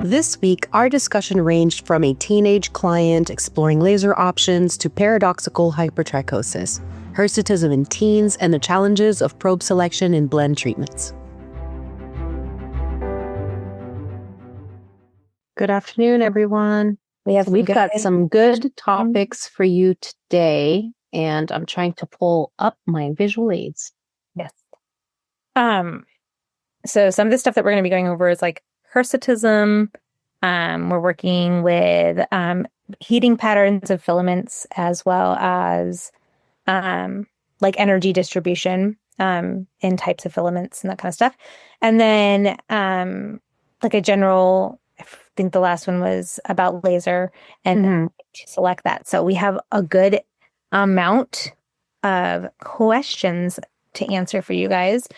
This week, our discussion ranged from a teenage client exploring laser options to paradoxical hypertrichosis, hirsutism in teens, and the challenges of probe selection in blend treatments. Good afternoon, everyone. We've got some good topics for you today, and I'm trying to pull up my visual aids. Yes. So some of the stuff that we're going to be going over is like hirsutism. We're working with heating patterns of filaments, as well as like energy distribution in types of filaments and that kind of stuff. And then like a general, I think the last one was about laser and to select that. So we have a good amount of questions to answer for you guys.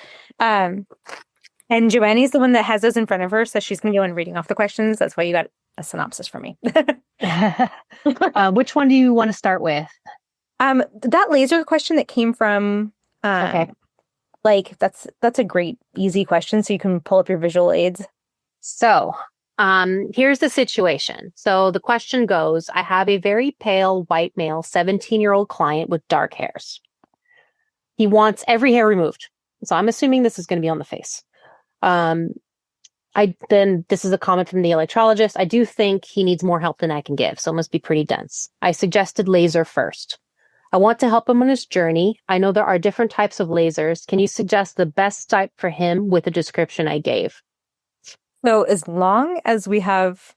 And Joannie's the one that has those in front of her, so she's going to go in reading off the questions. That's why you got a synopsis from me. Which one do you want to start with? That laser question that came from, Okay. Like that's a great, easy question, so you can pull up your visual aids. So, here's the situation. So the question goes, I have a very pale white male, 17-year-old client with dark hairs. He wants every hair removed. So I'm assuming this is going to be on the face. This is a comment from the electrologist. I do think he needs more help than I can give, so it must be pretty dense. I suggested laser first. I want to help him on his journey. I know there are different types of lasers. Can you suggest the best type for him with the description I gave? So as long as we have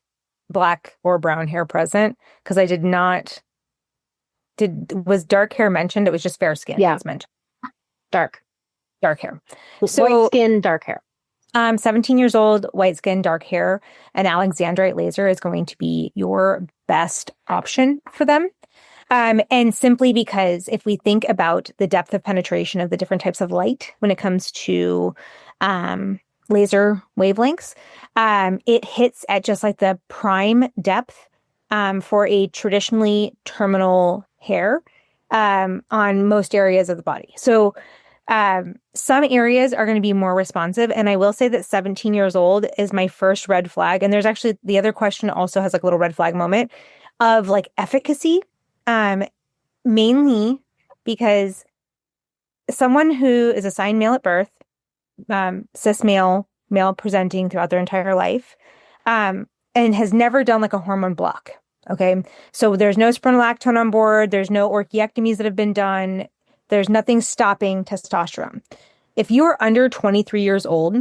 black or brown hair present, because I did not, was dark hair mentioned? It was just fair skin. Yeah. Was mentioned. Dark hair. So white skin, dark hair. 17 years old, white skin, dark hair, an Alexandrite laser is going to be your best option for them. And simply because if we think about the depth of penetration of the different types of light when it comes to laser wavelengths, it hits at just like the prime depth for a traditionally terminal hair on most areas of the body. So some areas are going to be more responsive. And I will say that 17 years old is my first red flag. And there's actually the other question also has like a little red flag moment of like efficacy, mainly because someone who is assigned male at birth, cis male presenting throughout their entire life, and has never done like a hormone block. Okay. So there's no spironolactone on board. There's no orchiectomies that have been done. There's nothing stopping testosterone. If you are under 23 years old,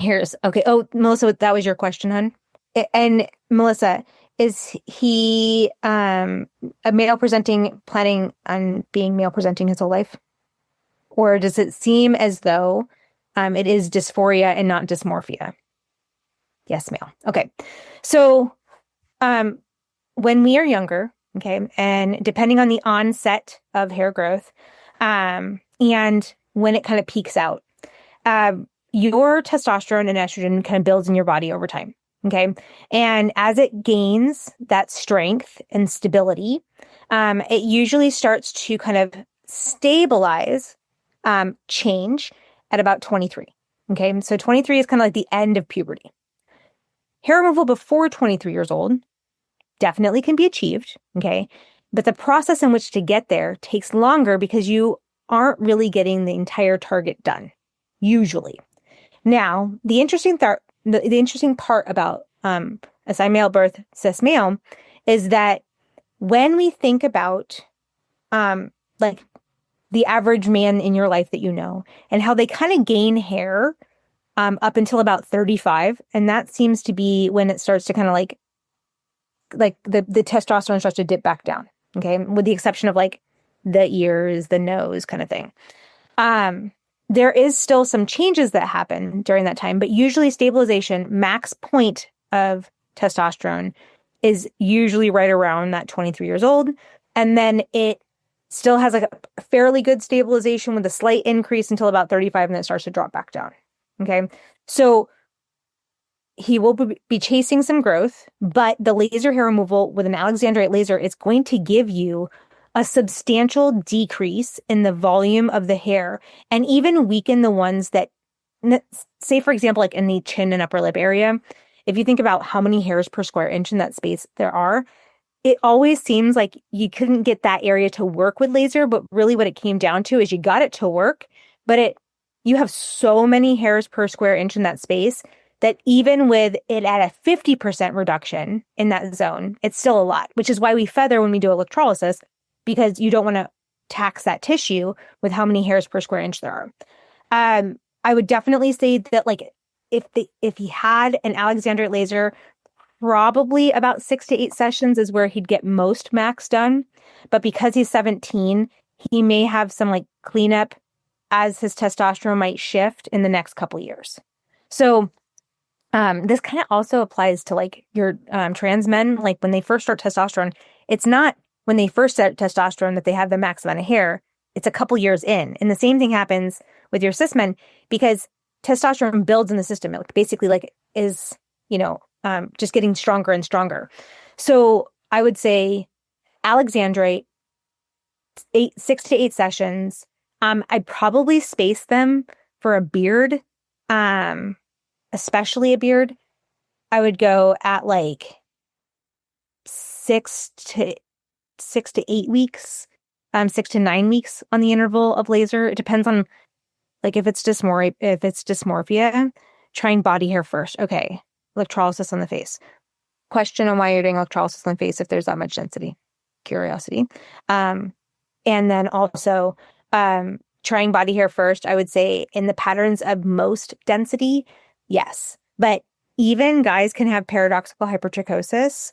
okay. Oh, Melissa, that was your question, hon. And Melissa, is he a male presenting, planning on being male presenting his whole life? Or does it seem as though it is dysphoria and not dysmorphia? Yes, male. Okay. So when we are younger, okay, and depending on the onset of hair growth, and when it kind of peaks out, your testosterone and estrogen kind of builds in your body over time, okay? And as it gains that strength and stability, it usually starts to kind of stabilize, change at about 23, okay? So 23 is kind of like the end of puberty. Hair removal before 23 years old definitely can be achieved, okay? But the process in which to get there takes longer because you aren't really getting the entire target done, usually. Now, the interesting part about assigned male birth, cis male, is that when we think about like the average man in your life that you know, and how they kind of gain hair up until about 35, and that seems to be when it starts to kind of like the testosterone starts to dip back down, okay? With the exception of like the ears, the nose kind of thing. There is still some changes that happen during that time, but usually stabilization, max point of testosterone is usually right around that 23 years old. And then it still has like a fairly good stabilization with a slight increase until about 35, and then it starts to drop back down, okay? So he will be chasing some growth, but the laser hair removal with an Alexandrite laser is going to give you a substantial decrease in the volume of the hair and even weaken the ones that, say, for example, like in the chin and upper lip area, if you think about how many hairs per square inch in that space there are, it always seems like you couldn't get that area to work with laser, but really what it came down to is you got it to work, but you have so many hairs per square inch in that space that even with it at a 50% reduction in that zone, it's still a lot, which is why we feather when we do electrolysis, because you don't want to tax that tissue with how many hairs per square inch there are. I would definitely say that like if he had an Alexandrite laser, probably about 6 to 8 sessions is where he'd get most max done. But because he's 17, he may have some like cleanup as his testosterone might shift in the next couple years. So this kind of also applies to like your trans men. Like when they first start testosterone, it's not when they first start testosterone that they have the max amount of hair. It's a couple years in. And the same thing happens with your cis men because testosterone builds in the system. It like, basically like is, just getting stronger and stronger. So I would say Alexandrite, 6 to 8 sessions. I'd probably space them for a beard, especially a beard. I would go at like 6 to 8 weeks, 6 to 9 weeks on the interval of laser. It depends on like if it's dysmorphia, trying body hair first. Okay. Electrolysis on the face. Question on why you're doing electrolysis on the face if there's that much density. Curiosity. And then also trying body hair first, I would say in the patterns of most density, yes. But even guys can have paradoxical hypertrichosis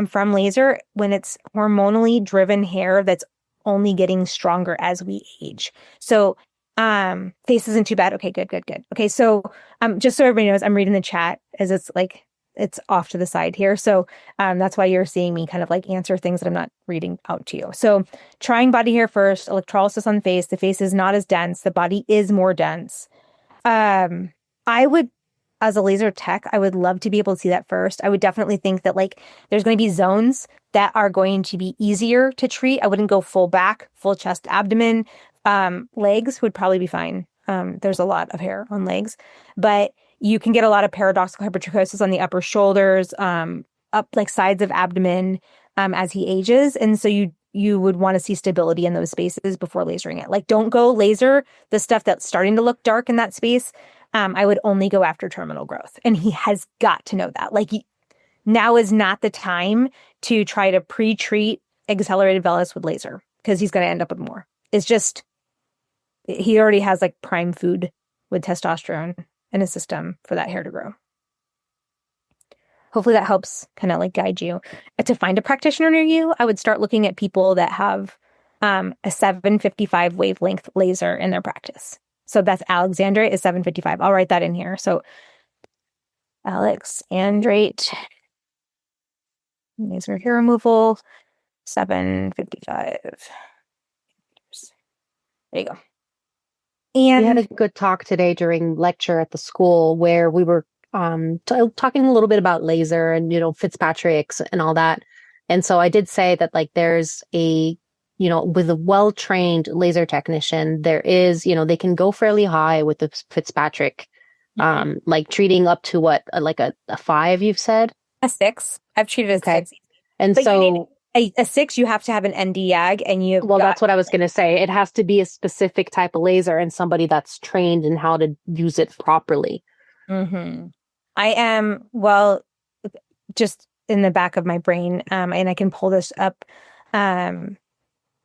from laser when it's hormonally driven hair that's only getting stronger as we age. So face isn't too bad. Okay, good. Okay, so just so everybody knows, I'm reading the chat as it's like it's off to the side here. So that's why you're seeing me kind of like answer things that I'm not reading out to you. So trying body hair first, electrolysis on the face. The face is not as dense. The body is more dense. I would, as a laser tech, I would love to be able to see that first. I would definitely think that like there's going to be zones that are going to be easier to treat. I wouldn't go full back, full chest, abdomen. Legs would probably be fine. There's a lot of hair on legs, but you can get a lot of paradoxical hypertrichosis on the upper shoulders, up like sides of abdomen, as he ages. And so you would want to see stability in those spaces before lasering it. Like don't go laser the stuff that's starting to look dark in that space. I would only go after terminal growth. And he has got to know that. Like now is not the time to try to pre-treat accelerated vellus with laser because he's going to end up with more. It's just, he already has like prime food with testosterone in his system for that hair to grow. Hopefully that helps kind of like guide you. To find a practitioner near you, I would start looking at people that have a 755 wavelength laser in their practice. So that's Alexandrite is 755. I'll write that in here. So Alexandrite laser hair removal, 755. There you go. And we had a good talk today during lecture at the school where we were talking a little bit about laser and, Fitzpatrick's and all that. And so I did say that like there's a, with a well-trained laser technician, there is, they can go fairly high with the Fitzpatrick, like treating up to what, like a 5, you've said? A 6. I've treated a 6. And but so a 6, you have to have an ND YAG and that's what I was going to say. It has to be a specific type of laser and somebody that's trained in how to use it properly. Mm-hmm. I am, just in the back of my brain, and I can pull this up, and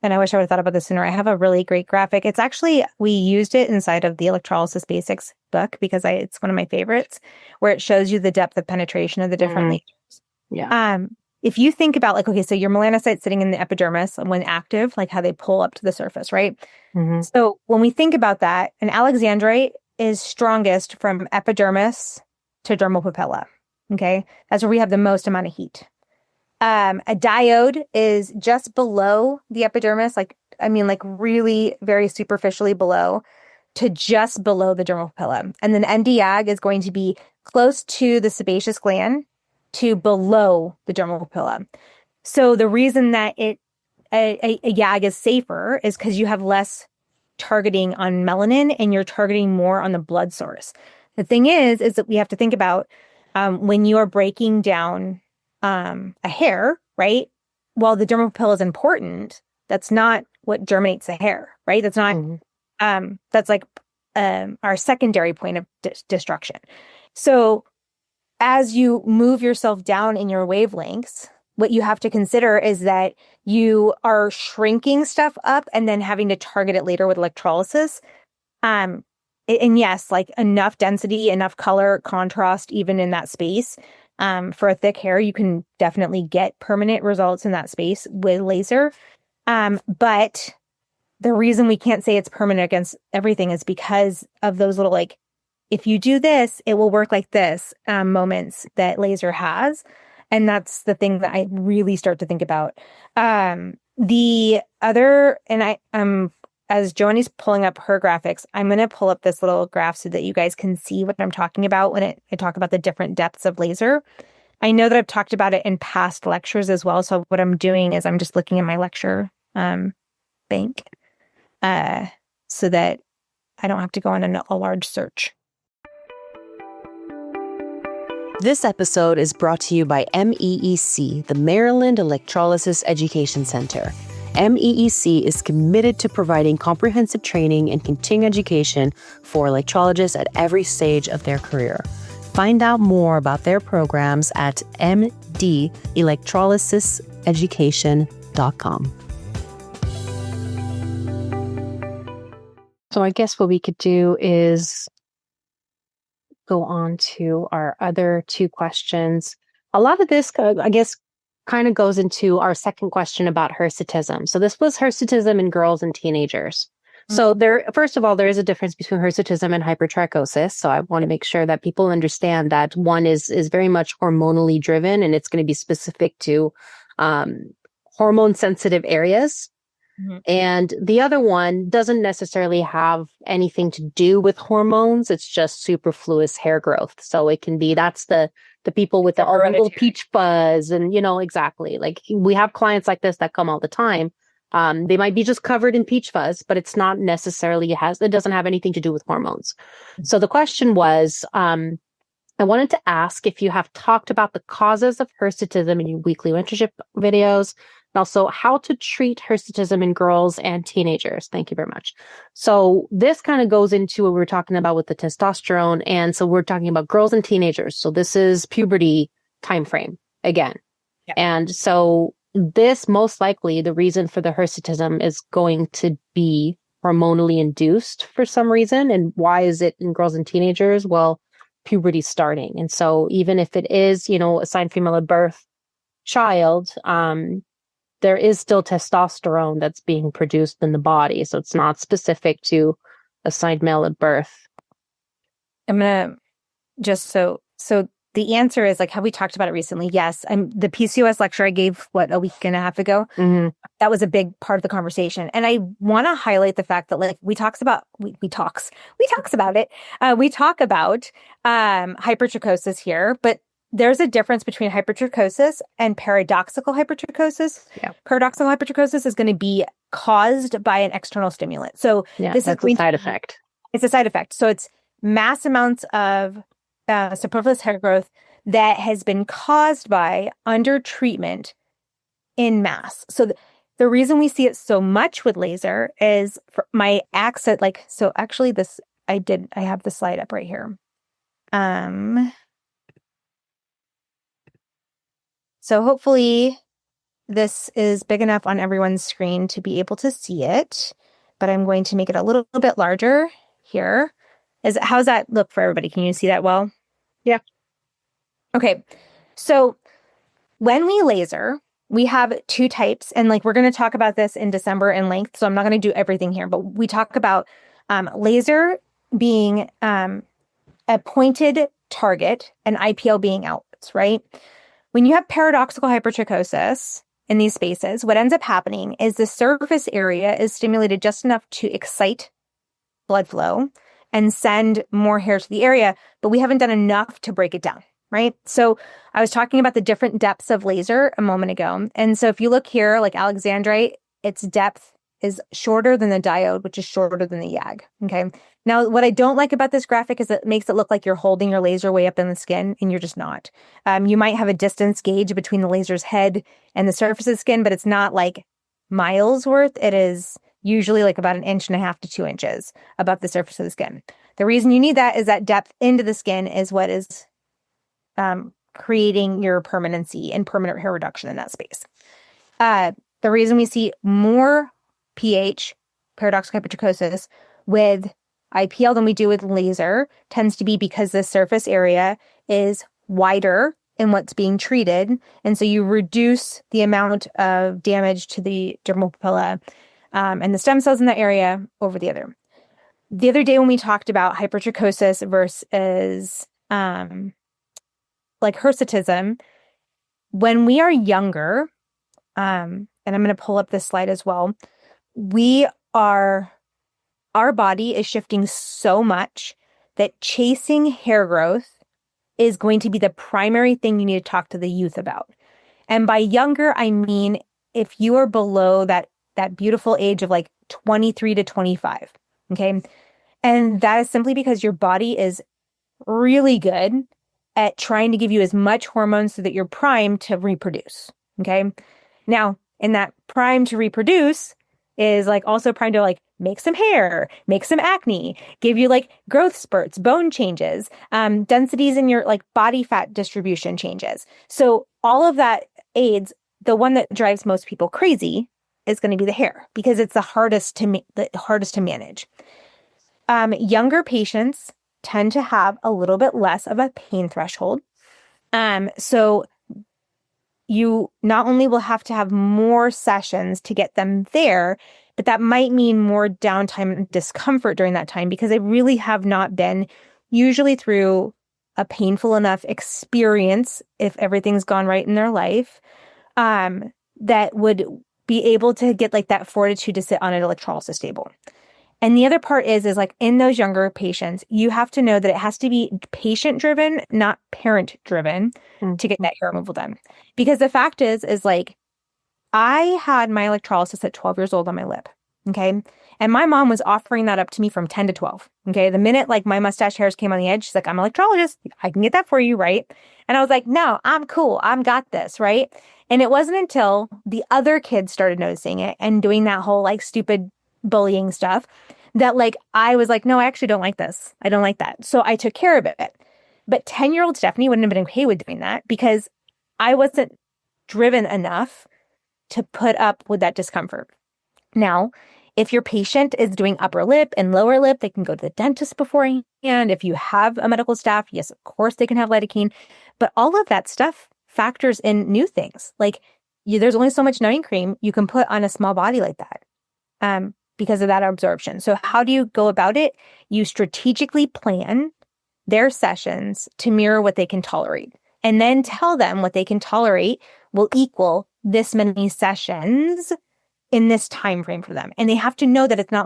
I wish I would have thought about this sooner. I have a really great graphic. It's actually, we used it inside of the Electrolysis Basics book because it's one of my favorites, where it shows you the depth of penetration of the different lasers. Yeah. If you think about like, okay, so your melanocytes sitting in the epidermis when active, like how they pull up to the surface, right? Mm-hmm. So when we think about that, an Alexandrite is strongest from epidermis to dermal papilla. Okay. That's where we have the most amount of heat. A diode is just below the epidermis, like really very superficially below to just below the dermal papilla. And then ND-YAG is going to be close to the sebaceous gland to below the dermal papilla. So the reason that a YAG is safer is because you have less targeting on melanin and you're targeting more on the blood source. The thing is that we have to think about when you are breaking down a hair, right? While the dermal pill is important, that's not what germinates the hair, right? That's not, that's like our secondary point of destruction. So as you move yourself down in your wavelengths, what you have to consider is that you are shrinking stuff up and then having to target it later with electrolysis. And yes, like enough density, enough color, contrast, even in that space. For a thick hair, you can definitely get permanent results in that space with laser. But the reason we can't say it's permanent against everything is because of those little, like, if you do this, it will work like this, moments that laser has. And that's the thing that I really start to think about. The other, and as Joanie's pulling up her graphics, I'm going to pull up this little graph so that you guys can see what I'm talking about when I talk about the different depths of laser. I know that I've talked about it in past lectures as well. So what I'm doing is I'm just looking at my lecture bank so that I don't have to go on a large search. This episode is brought to you by MEEC, the Maryland Electrolysis Education Center. MEEC is committed to providing comprehensive training and continuing education for electrologists at every stage of their career. Find out more about their programs at mdelectrolysiseducation.com. So I guess what we could do is go on to our other two questions. A lot of this, I guess, kind of goes into our second question about hirsutism. So this was hirsutism in girls and teenagers. So first of all, there is a difference between hirsutism and hypertrichosis. So I want to make sure that people understand that one is very much hormonally driven, and it's going to be specific to hormone sensitive areas. And the other one doesn't necessarily have anything to do with hormones. It's just superfluous hair growth. So it can be, that's the people with the little peach fuzz and, exactly. Like we have clients like this that come all the time. They might be just covered in peach fuzz, but it's not necessarily, it doesn't have anything to do with hormones. So the question was, I wanted to ask if you have talked about the causes of hirsutism in your weekly mentorship videos, and also how to treat hirsutism in girls and teenagers. Thank you very much. So this kind of goes into what we were talking about with the testosterone. And so we're talking about girls and teenagers. So this is puberty timeframe again. Yeah. And so this most likely, the reason for the hirsutism is going to be hormonally induced for some reason. And why is it in girls and teenagers? Well, puberty starting. And so even if it is, assigned female at birth child, there is still testosterone that's being produced in the body. So it's not specific to assigned male at birth. I'm going to just, so the answer is, like, have we talked about it recently? Yes. The PCOS lecture I gave, a week and a half ago, that was a big part of the conversation. And I want to highlight the fact that, like, we talk about it. We talk about hypertrichosis here, but there's a difference between hypertrichosis and paradoxical hypertrichosis. Yeah. Paradoxical hypertrichosis is going to be caused by an external stimulant. So this is a side effect. It's a side effect. So it's mass amounts of superfluous hair growth that has been caused by under treatment in mass. So the reason we see it so much with laser is for my accent. Like, so actually I have the slide up right here. So hopefully this is big enough on everyone's screen to be able to see it, but I'm going to make it a little bit larger here. How's that look for everybody? Can you see that well? Yeah. Okay. So when we laser, we have two types, and like we're going to talk about this in December in length, so I'm not going to do everything here, but we talk about laser being a pointed target and IPL being outwards, right? When you have paradoxical hypertrichosis in these spaces, what ends up happening is the surface area is stimulated just enough to excite blood flow and send more hair to the area, but we haven't done enough to break it down, right? So I was talking about the different depths of laser a moment ago. And so if you look here, like alexandrite, its depth is shorter than the diode, which is shorter than the YAG. Okay. Now, what I don't like about this graphic is it makes it look like you're holding your laser way up in the skin, and you're just not. You might have a distance gauge between the laser's head and the surface of the skin, but it's not like miles worth. It is usually like about 1.5 to 2 inches above the surface of the skin. The reason you need that is that depth into the skin is what is creating your permanency and permanent hair reduction in that space. The reason we see more pH, paradoxical hypertrichosis, with IPL than we do with laser tends to be because the surface area is wider in what's being treated. And so you reduce the amount of damage to the dermal papilla and the stem cells in that area over the other. The other day when we talked about hypertrichosis versus like hirsutism, when we are younger, and I'm going to pull up this slide as well, our body is shifting so much that chasing hair growth is going to be the primary thing you need to talk to the youth about. And by younger, I mean if you are below that beautiful age of like 23 to 25, okay? And that is simply because your body is really good at trying to give you as much hormones so that you're primed to reproduce, okay? Now, in that prime to reproduce is like also primed to like make some hair, make some acne, give you like growth spurts, bone changes, densities in your like body fat distribution changes. So all of that aids. The one that drives most people crazy is going to be the hair because it's the hardest to manage. Younger patients tend to have a little bit less of a pain threshold. So you not only will have to have more sessions to get them there, but that might mean more downtime and discomfort during that time because they really have not been usually through a painful enough experience, if everything's gone right in their life, that would be able to get like that fortitude to sit on an electrolysis table. And the other part is like in those younger patients, you have to know that it has to be patient driven, not parent driven to get that hair removal done. Because the fact is like, I had my electrolysis at 12 years old on my lip. Okay. And my mom was offering that up to me from 10 to 12. Okay. The minute like my mustache hairs came on the edge, she's like, I'm an electrologist. I can get that for you. Right. And I was like, no, I'm cool. I've got this. Right. And it wasn't until the other kids started noticing it and doing that whole like stupid bullying stuff that like, I was like, no, I actually don't like this. I don't like that. So I took care of it. But 10-year-old Stephanie wouldn't have been okay with doing that because I wasn't driven enough to put up with that discomfort. Now, if your patient is doing upper lip and lower lip, they can go to the dentist beforehand. If you have a medical staff, yes, of course, they can have lidocaine. But all of that stuff factors in new things. Like there's only so much numbing cream you can put on a small body like that because of that absorption. So how do you go about it? You strategically plan their sessions to mirror what they can tolerate. And then tell them what they can tolerate will equal this many sessions in this time frame for them. And they have to know that it's not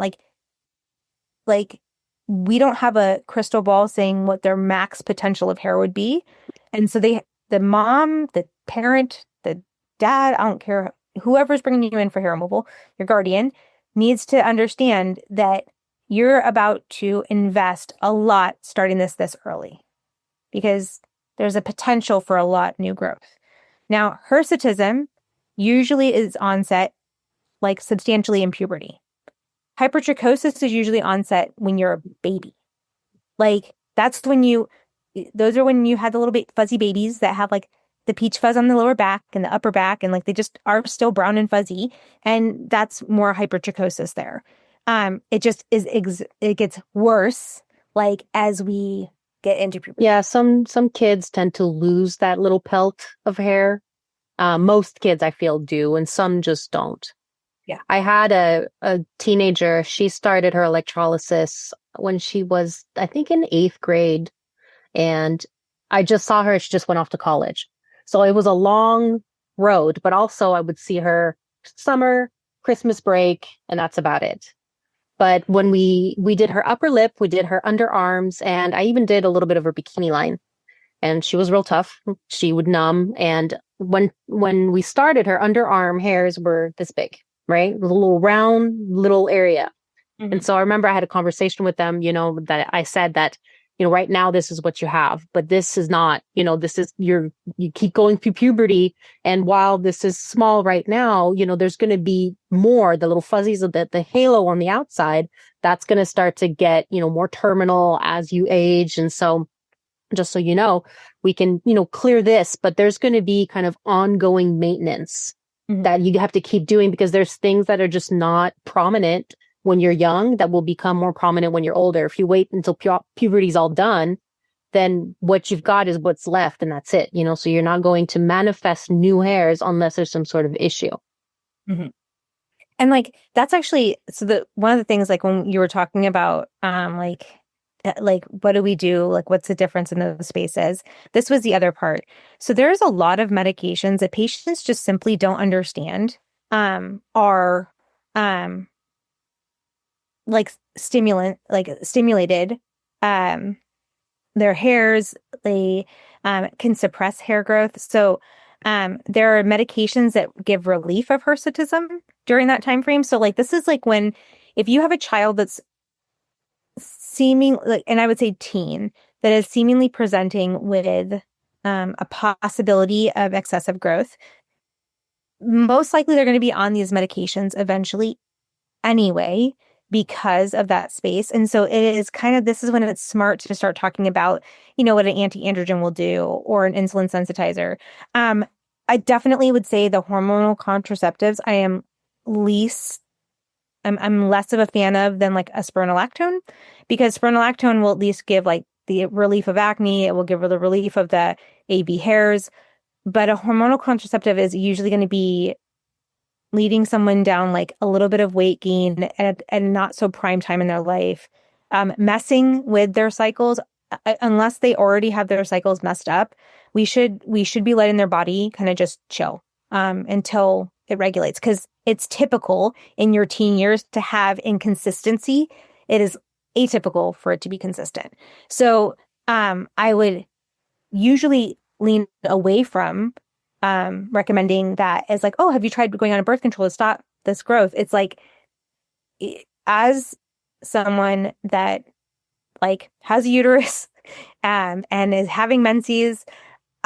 like we don't have a crystal ball saying what their max potential of hair would be. And so the mom, the parent, the dad, I don't care, whoever's bringing you in for hair removal, your guardian, needs to understand that you're about to invest a lot starting this early because there's a potential for a lot new growth. Now, hirsutism usually is onset like substantially in puberty. Hypertrichosis is usually onset when you're a baby. Like those are when you had the little bit fuzzy babies that have like the peach fuzz on the lower back and the upper back, and like they just are still brown and fuzzy, and that's more hypertrichosis there. It just it gets worse like as we get into puberty. Yeah, some kids tend to lose that little pelt of hair. Most kids I feel do, and some just don't. Yeah. I had a teenager, she started her electrolysis when she was, I think, in 8th grade. And I just saw her, she just went off to college. So it was a long road, but also I would see her summer, Christmas break, and that's about it. But when we did her upper lip, we did her underarms, and I even did a little bit of her bikini line. And she was real tough. She would numb. And when we started, her underarm hairs were this big. right? The little round little area. Mhm. And so I remember I had a conversation with them, that I said that, right now this is what you have, but this is not, this is you keep going through puberty. And while this is small right now, there's going to be more, the little fuzzies of the halo on the outside, that's going to start to get, more terminal as you age. And so just so you know, we can, clear this, but there's going to be kind of ongoing maintenance that you have to keep doing because there's things that are just not prominent when you're young that will become more prominent when you're older. If you wait until puberty's all done, then what you've got is what's left and that's it, so you're not going to manifest new hairs unless there's some sort of issue. Mm-hmm. And like, that's actually, so one of the things, like when you were talking about, like, what do we do? Like, what's the difference in those spaces? This was the other part. So there's a lot of medications that patients just simply don't understand, are, stimulated, their hairs, they, can suppress hair growth. So, there are medications that give relief of hirsutism during that time frame. So like, this is like if you have a child that's and I would say teen, that is seemingly presenting with a possibility of excessive growth, most likely they're going to be on these medications eventually anyway because of that space. And so it is this is when it's smart to start talking about, what an anti-androgen will do or an insulin sensitizer. I definitely would say the hormonal contraceptives I'm less of a fan of than like a spironolactone, because spironolactone will at least give like the relief of acne. It will give her the relief of the AB hairs, but a hormonal contraceptive is usually going to be leading someone down like a little bit of weight gain and not so prime time in their life, messing with their cycles. Unless they already have their cycles messed up, we should be letting their body kind of just chill until it regulates, because it's typical in your teen years to have inconsistency. It is atypical for it to be consistent. So I would usually lean away from recommending that as like, oh, have you tried going on a birth control to stop this growth? It's like, as someone that like has a uterus and is having menses,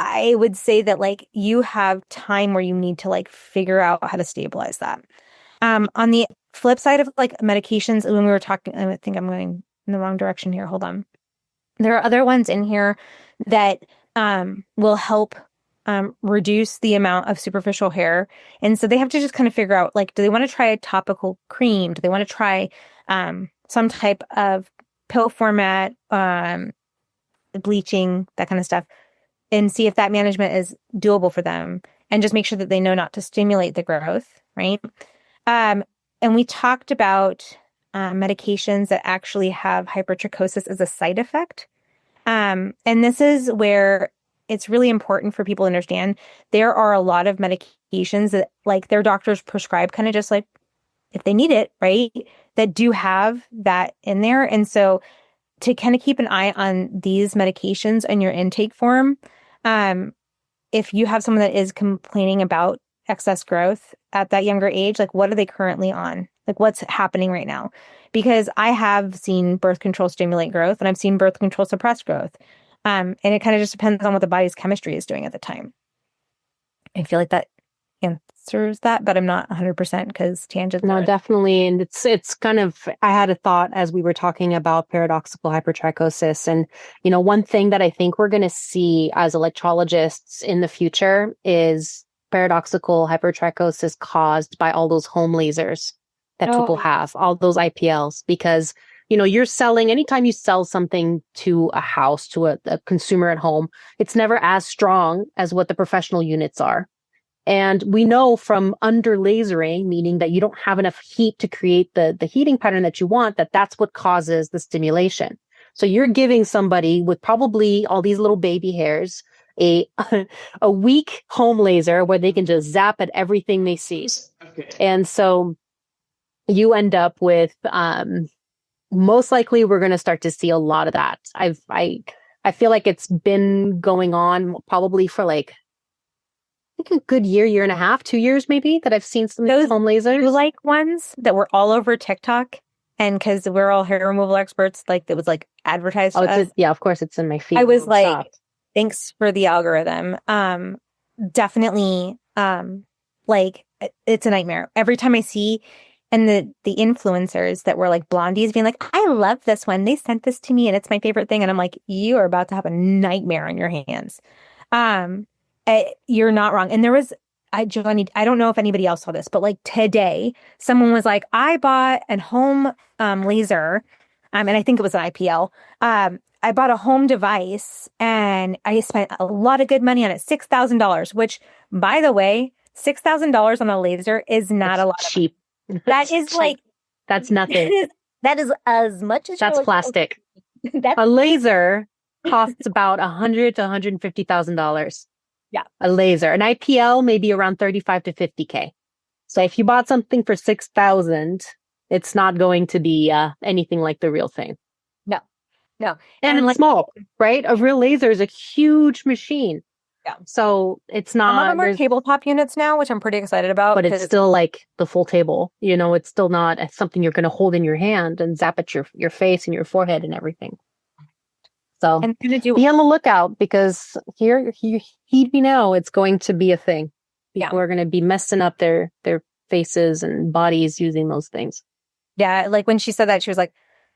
I would say that like you have time where you need to like figure out how to stabilize that. On the flip side of like medications, when we were talking, I think I'm going in the wrong direction here. Hold on. There are other ones in here that will help reduce the amount of superficial hair. And so they have to just kind of figure out, like, do they want to try a topical cream? Do they want to try some type of pill format, bleaching, that kind of stuff, and see if that management is doable for them, and just make sure that they know not to stimulate the growth, right? And we talked about medications that actually have hypertrichosis as a side effect. And this is where it's really important for people to understand there are a lot of medications that like their doctors prescribe kind of just like if they need it, right? That do have that in there. And so to kind of keep an eye on these medications in your intake form, if you have someone that is complaining about excess growth at that younger age, like what are they currently on? Like what's happening right now? Because I have seen birth control stimulate growth and I've seen birth control suppress growth. And it kind of just depends on what the body's chemistry is doing at the time. I feel like that answers that, but I'm not 100% because tangents. No, definitely. And it's kind of, I had a thought as we were talking about paradoxical hypertrichosis. And, one thing that I think we're going to see as electrologists in the future is paradoxical hypertrichosis caused by all those home lasers that people have, all those IPLs, because, you're selling, anytime you sell something to a house, to a consumer at home, it's never as strong as what the professional units are. And we know from under lasering, meaning that you don't have enough heat to create the heating pattern that you want, that's what causes the stimulation. So you're giving somebody with probably all these little baby hairs a weak home laser where they can just zap at everything they see. Okay. And so you end up with, most likely we're going to start to see a lot of that. I feel like it's been going on probably for like think a good year and a half, 2 years maybe, that I've seen some Those home lasers. You like ones that were all over TikTok, and because we're all hair removal experts, like it was like advertised to us. Yeah, of course it's in my feed. I was like, thanks for the algorithm. Definitely, like it's a nightmare every time I see, and the influencers that were like blondies being like, I love this one. They sent this to me and it's my favorite thing. And I'm like, you are about to have a nightmare on your hands. You're not wrong. And there was, Joanie, I don't know if anybody else saw this, but like today, someone was like, I bought a home laser, and I think it was an IPL. I bought a home device and I spent a lot of good money on it, $6,000, which, by the way, $6,000 on a laser is not a lot. Cheap. That is like, that's nothing. that is as much as that's plastic. A laser costs about $100,000 to $150,000. Yeah, a laser. An IPL maybe around 35 to 50K. So if you bought something for 6,000, it's not going to be anything like the real thing. No, and it's like, small, right? A real laser is a huge machine. Yeah. So it's not. Some of them are tabletop units now, which I'm pretty excited about. But it's still like the full table. You know, it's still not something you're going to hold in your hand and zap at your face and your forehead and everything. So and be on the lookout, because heed me now, it's going to be a thing. People are going to be messing up their faces and bodies using those things. Yeah, like when she said that, she was like,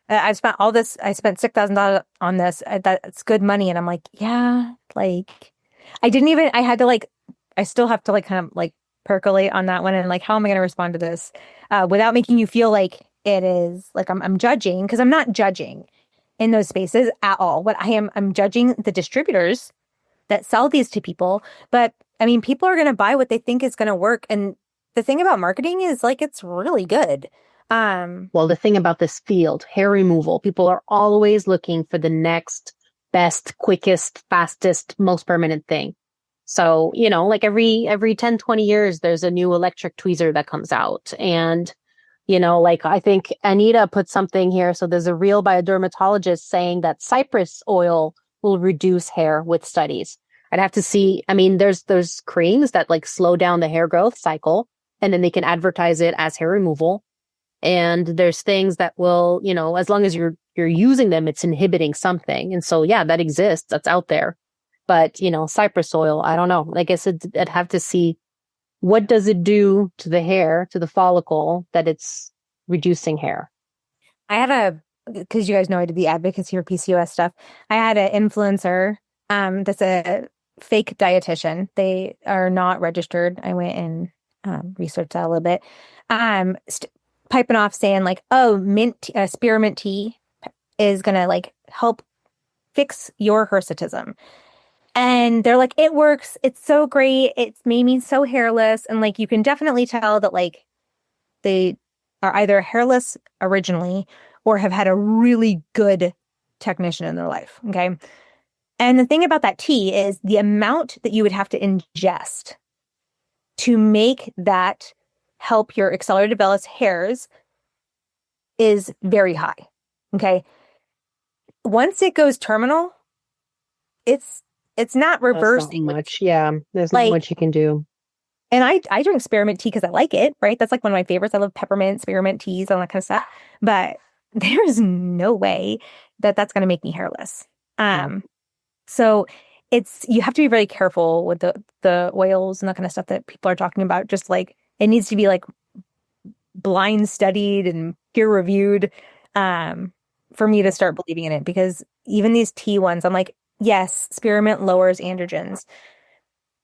I spent all this. I spent $6,000 on this. That's good money. And I'm like, yeah, like I had to like, I still have to like kind of like percolate on that one. And like, how am I going to respond to this without making you feel like it is like I'm judging? Because I'm not judging in those spaces at all. What I'm judging the distributors that sell these to people. But I mean, people are going to buy what they think is going to work. And the thing about marketing is like, it's really good. Well, the thing about this field, hair removal, people are always looking for the next best, quickest, fastest, most permanent thing. So, you know, like every 10, 20 years, there's a new electric tweezer that comes out. And, you know, like I think Anita put something here. So there's a reel by a dermatologist saying that cypress oil will reduce hair with studies. I'd have to see. I mean, there's creams that like slow down the hair growth cycle, and then they can advertise it as hair removal. And there's things that will, you know, as long as you're using them, it's inhibiting something. And so, yeah, that exists. That's out there. But, you know, cypress oil, I don't know. I guess I'd have to see, what does it do to the hair, to the follicle, that it's reducing hair? I had because you guys know I did the advocacy for PCOS stuff. I had an influencer that's a fake dietitian. They are not registered. I went and researched that a little bit. Piping off saying like, oh, spearmint tea is going to like help fix your hirsutism. And they're like, it works. It's so great. It's made me so hairless. And like, you can definitely tell that like they are either hairless originally or have had a really good technician in their life. Okay. And the thing about that tea is the amount that you would have to ingest to make that help your accelerated vellus hairs is very high. Okay. Once it goes terminal, it's not reversing. Not much. Yeah. There's not much you can do. And I drink spearmint tea because I like it, right? That's like one of my favorites. I love peppermint, spearmint teas, all that kind of stuff. But there is no way that that's going to make me hairless. So you have to be very careful with the oils and that kind of stuff that people are talking about. Just like, it needs to be like blind studied and peer reviewed for me to start believing in it. Because even these tea ones, I'm like, yes, spearmint lowers androgens,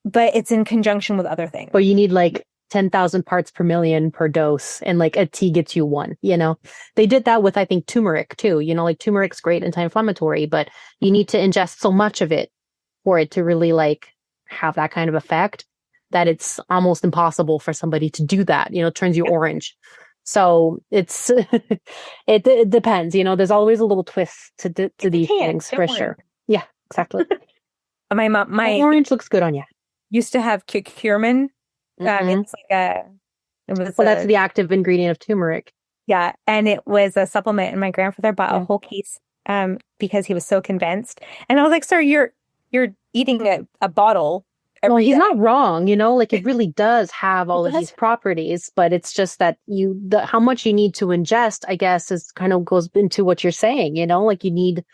but it's in conjunction with other things. But you need like 10,000 parts per million per dose, and like a tea gets you one, you know. They did that with, I think, turmeric too. You know, like turmeric's great anti-inflammatory, but you need to ingest so much of it for it to really like have that kind of effect that it's almost impossible for somebody to do that. You know, it turns you orange. So it's it depends. You know, there's always a little twist to these things for sure. Yeah, exactly. My orange looks good on you. Used to have curcumin. It's like that's the active ingredient of turmeric. Yeah, and it was a supplement, and my grandfather bought a whole case because he was so convinced. And I was like, "Sir, you're eating a bottle Well, every he's day. not wrong, like it really does have all of these properties, but it's just that how much you need to ingest, I guess, is kind of goes into what you're saying, like you need,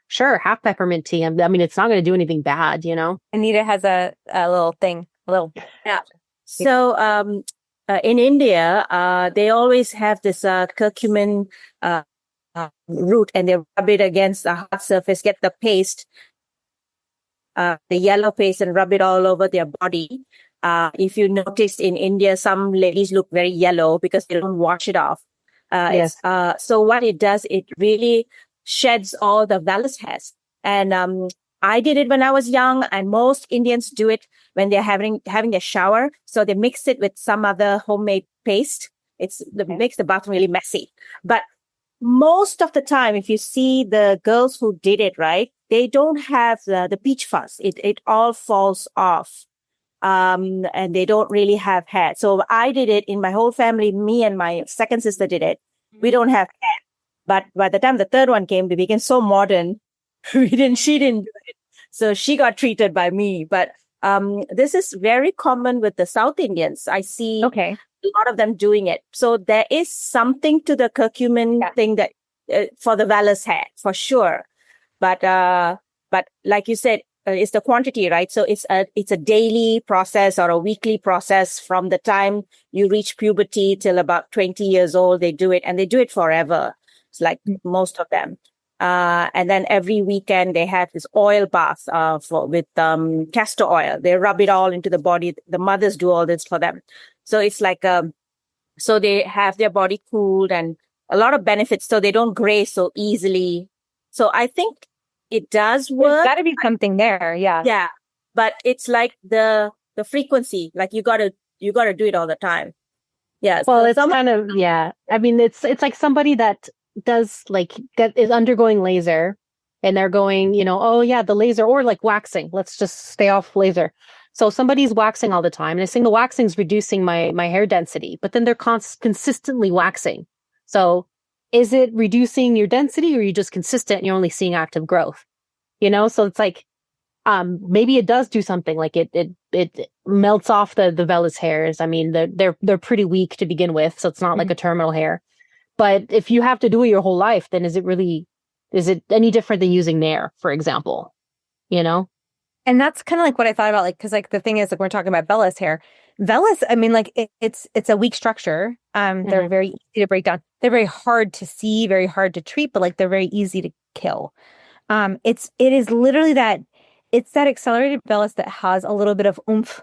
sure, half peppermint tea. I mean, it's not going to do anything bad, Anita has a little thing, a little. Yeah. So in India, they always have this curcumin root, and they rub it against the hard surface, get the paste, the yellow paste, and rub it all over their body. If you notice in India, some ladies look very yellow because they don't wash it off. Yes. So what it does, it really sheds all the vellus hairs. And I did it when I was young, and most Indians do it when they're having their shower. So they mix it with some other homemade paste. Makes the bathroom really messy. But most of the time, if you see the girls who did it, right, they don't have the peach fuzz. It all falls off. And they don't really have hair. So I did it in my whole family. Me and my second sister did it. We don't have hair. But by the time the third one came, we became so modern. She didn't do it. So she got treated by me. But this is very common with the South Indians. I see Okay. a lot of them doing it. So there is something to the curcumin thing that for the vellus hair, for sure. But like you said, it's the quantity, right? So it's a daily process or a weekly process from the time you reach puberty till about 20 years old. They do it, and they do it forever. It's like most of them. And then every weekend they have this oil bath with castor oil. They rub it all into the body. The mothers do all this for them. So it's like so they have their body cooled and a lot of benefits. So they don't gray so easily. So I think it does work. There's got to be something there. Yeah. Yeah. But it's like the frequency, like you gotta do it all the time. Yeah. Well, so it's kind of, yeah. I mean, it's like somebody that does that is undergoing laser, and they're going, oh yeah, the laser, or like waxing. Let's just stay off laser. So somebody's waxing all the time, and they're saying the waxing's reducing my hair density, but then they're consistently waxing. So is it reducing your density, or are you just consistent and you're only seeing active growth? So it's like, maybe it does do something, like it melts off the vellus hairs. I mean, they're pretty weak to begin with, so it's not like a terminal hair. But if you have to do it your whole life, then is it any different than using Nair, for example? And that's kind of like what I thought about, like, because like the thing is, like, we're talking about vellus hair. Vellus, I mean, like it's a weak structure. They're very easy to break down. They're very hard to see, very hard to treat, but like they're very easy to kill. It is literally that accelerated vellus that has a little bit of oomph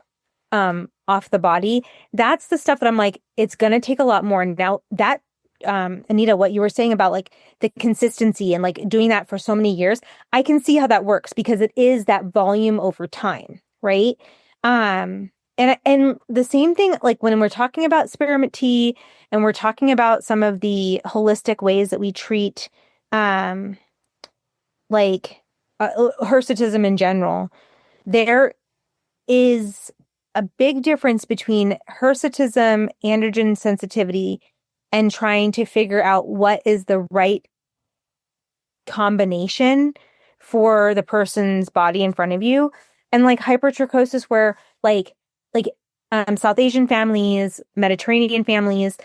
off the body. That's the stuff that I'm like, it's gonna take a lot more. Now that Anita, what you were saying about like the consistency and like doing that for so many years, I can see how that works because it is that volume over time, right? And the same thing, like when we're talking about spearmint tea and we're talking about some of the holistic ways that we treat, hirsutism in general, there is a big difference between hirsutism, androgen sensitivity, and trying to figure out what is the right combination for the person's body in front of you. And like hypertrichosis, where like South Asian families, Mediterranean families,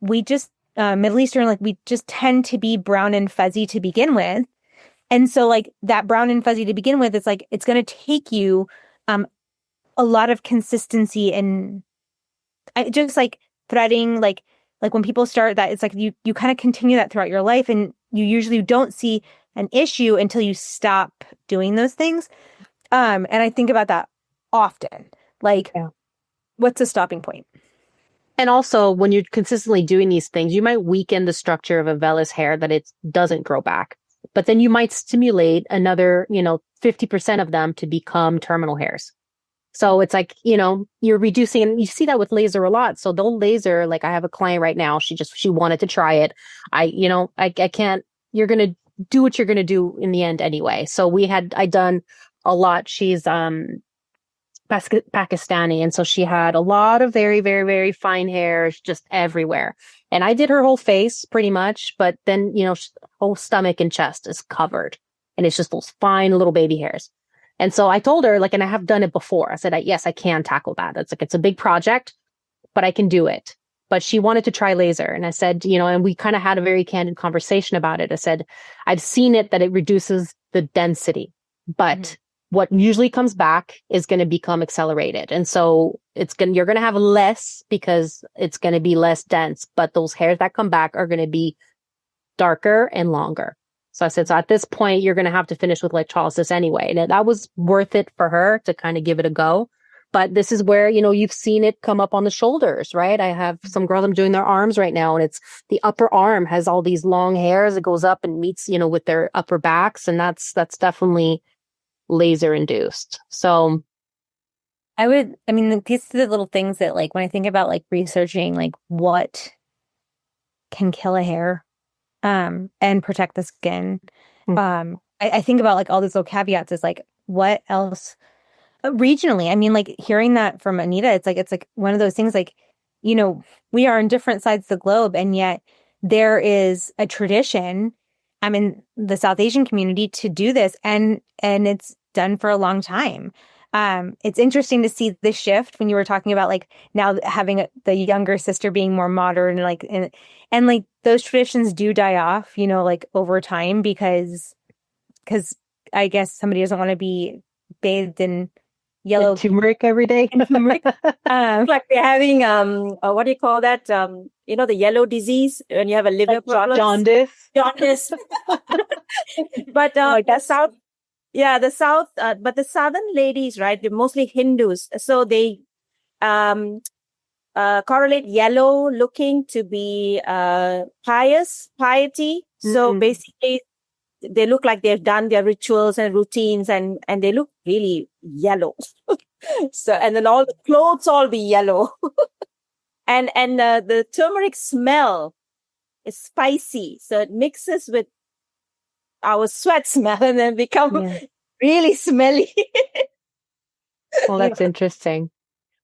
we just Middle Eastern, like we just tend to be brown and fuzzy to begin with. And so like that brown and fuzzy to begin with, it's like it's going to take you a lot of consistency, and just like threading, like when people start that, it's like you kind of continue that throughout your life, and you usually don't see an issue until you stop doing those things. And I think about that often. Like, what's the stopping point? And also, when you're consistently doing these things, you might weaken the structure of a vellus hair that it doesn't grow back. But then you might stimulate another, 50% of them to become terminal hairs. So it's like, you're reducing, and you see that with laser a lot. So they'll laser, like I have a client right now, she wanted to try it. I can't, you're going to do what you're going to do in the end anyway. So I done a lot. She's Pakistani. And so she had a lot of very, very, very fine hairs just everywhere. And I did her whole face pretty much, but then, whole stomach and chest is covered. And it's just those fine little baby hairs. And so I told her, like, and I have done it before. I said, yes, I can tackle that. It's a big project, but I can do it. But she wanted to try laser. And I said, and we kind of had a very candid conversation about it. I said, I've seen it that it reduces the density, but what usually comes back is going to become accelerated. And so you're going to have less because it's going to be less dense, but those hairs that come back are going to be darker and longer. So I said, so at this point, you're going to have to finish with electrolysis anyway. And that was worth it for her to kind of give it a go. But this is where, you've seen it come up on the shoulders, right? I have some girls, I'm doing their arms right now, and it's the upper arm has all these long hairs. It goes up and meets, with their upper backs. And that's definitely laser induced. So these are the little things that, like, when I think about, like, researching, like, what can kill a hair, and protect the skin. I think about, like, all these little caveats is, like, what else regionally? I mean, like, hearing that from Anita, it's like one of those things, like, we are on different sides of the globe, and yet there is a tradition in the South Asian community to do this, and it's done for a long time. It's interesting to see the shift when you were talking about, like, now having the younger sister being more modern, like, and like those traditions do die off, like, over time because I guess somebody doesn't want to be bathed in yellow like turmeric every day. Like they're having what do you call that? The yellow disease when you have a liver problem. Jaundice. But the South. Yeah, but the Southern ladies, right? They're mostly Hindus. So they correlate yellow looking to be piety. So basically, they look like they've done their rituals and routines, and they look really yellow. So, and then all the clothes all be yellow. and the turmeric smell is spicy. So it mixes with our sweat smell and then become really smelly. Well, that's interesting.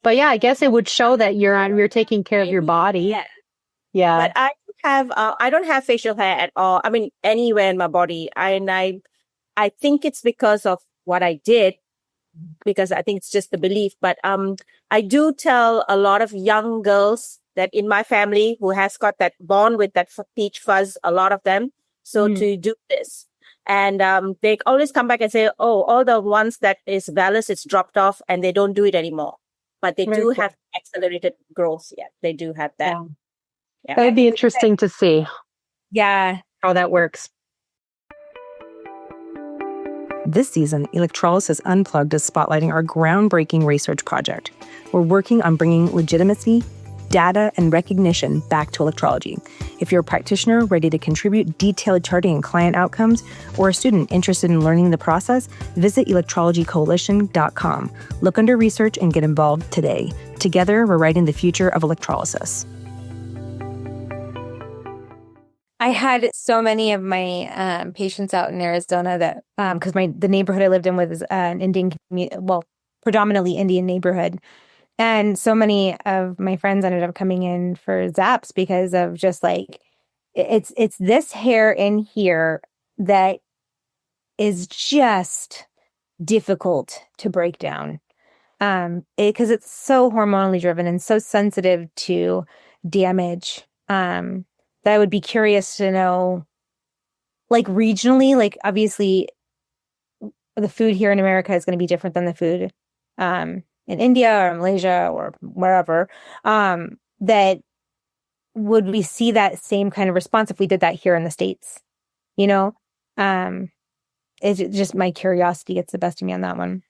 But yeah, I guess it would show that you're taking care of your body. Yeah. But I don't have facial hair at all. I mean, anywhere in my body. I think it's because of what I did, because I think it's just the belief. But I do tell a lot of young girls that in my family who has got that born with that peach fuzz, a lot of them. So to do this. And they always come back and say, oh, all the ones that is vellus, it's dropped off and they don't do it anymore. But they do have accelerated growth. Yeah, they do have that. Yeah. That would be interesting to see. Yeah. How that works. This season, Electrolysis Unplugged is spotlighting our groundbreaking research project. We're working on bringing legitimacy, data, and recognition back to electrology. If you're a practitioner ready to contribute detailed charting and client outcomes, or a student interested in learning the process, visit electrologycoalition.com. Look under research and get involved today. Together, we're writing the future of electrolysis. I had so many of my patients out in Arizona that because the neighborhood I lived in was an Indian community, predominantly Indian neighborhood, and so many of my friends ended up coming in for zaps because of just like it's this hair in here that is just difficult to break down because it's so hormonally driven and so sensitive to damage. That I would be curious to know, like, regionally, like, obviously the food here in America is going to be different than the food in India or Malaysia or wherever. That would we see that same kind of response if we did that here in the States? It's just my curiosity gets the best of me on that one.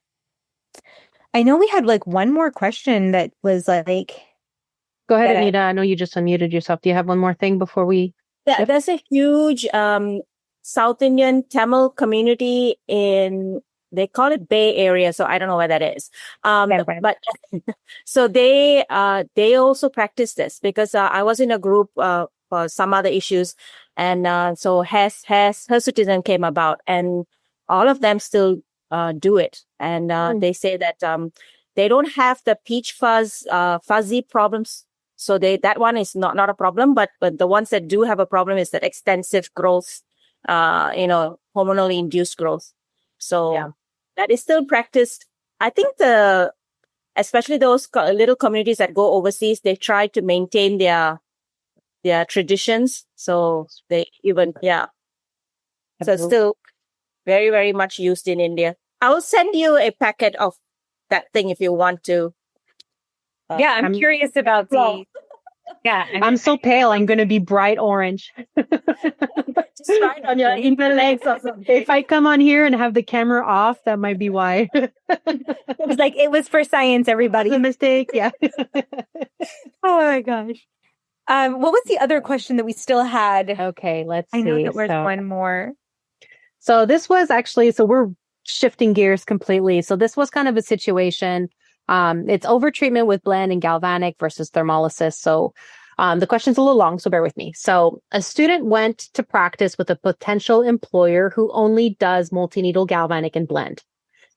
I know we had like one more question that was like... Go ahead, Anita. I know you just unmuted yourself. Do you have one more thing before we... There's a huge South Indian Tamil community they call it Bay Area, so I don't know where that is. But so they also practice this because I was in a group for some other issues, and so her citizen came about, and all of them still do it, and they say that they don't have the peach fuzzy problems. So that one is not a problem, but the ones that do have a problem is that extensive growth, hormonally induced growth. So that is still practiced. I think especially those little communities that go overseas, they try to maintain their traditions. So they even, yeah. So it's still very, very much used in India. I will send you a packet of that thing if you want to. Yeah, I'm curious about yeah. I'm so pale. I'm going to be bright orange. Just try it on your inner legs or something. If I come on here and have the camera off, that might be why. It's like, it was for science, everybody. The mistake. Yeah. Oh my gosh. What was the other question that we still had? Okay, let's see. I know that there's one more. So this was actually, so we're shifting gears completely. So this was kind of a situation. It's overtreatment with blend and galvanic versus thermolysis. So the question's a little long, so bear with me. So a student went to practice with a potential employer who only does multineedle galvanic and blend.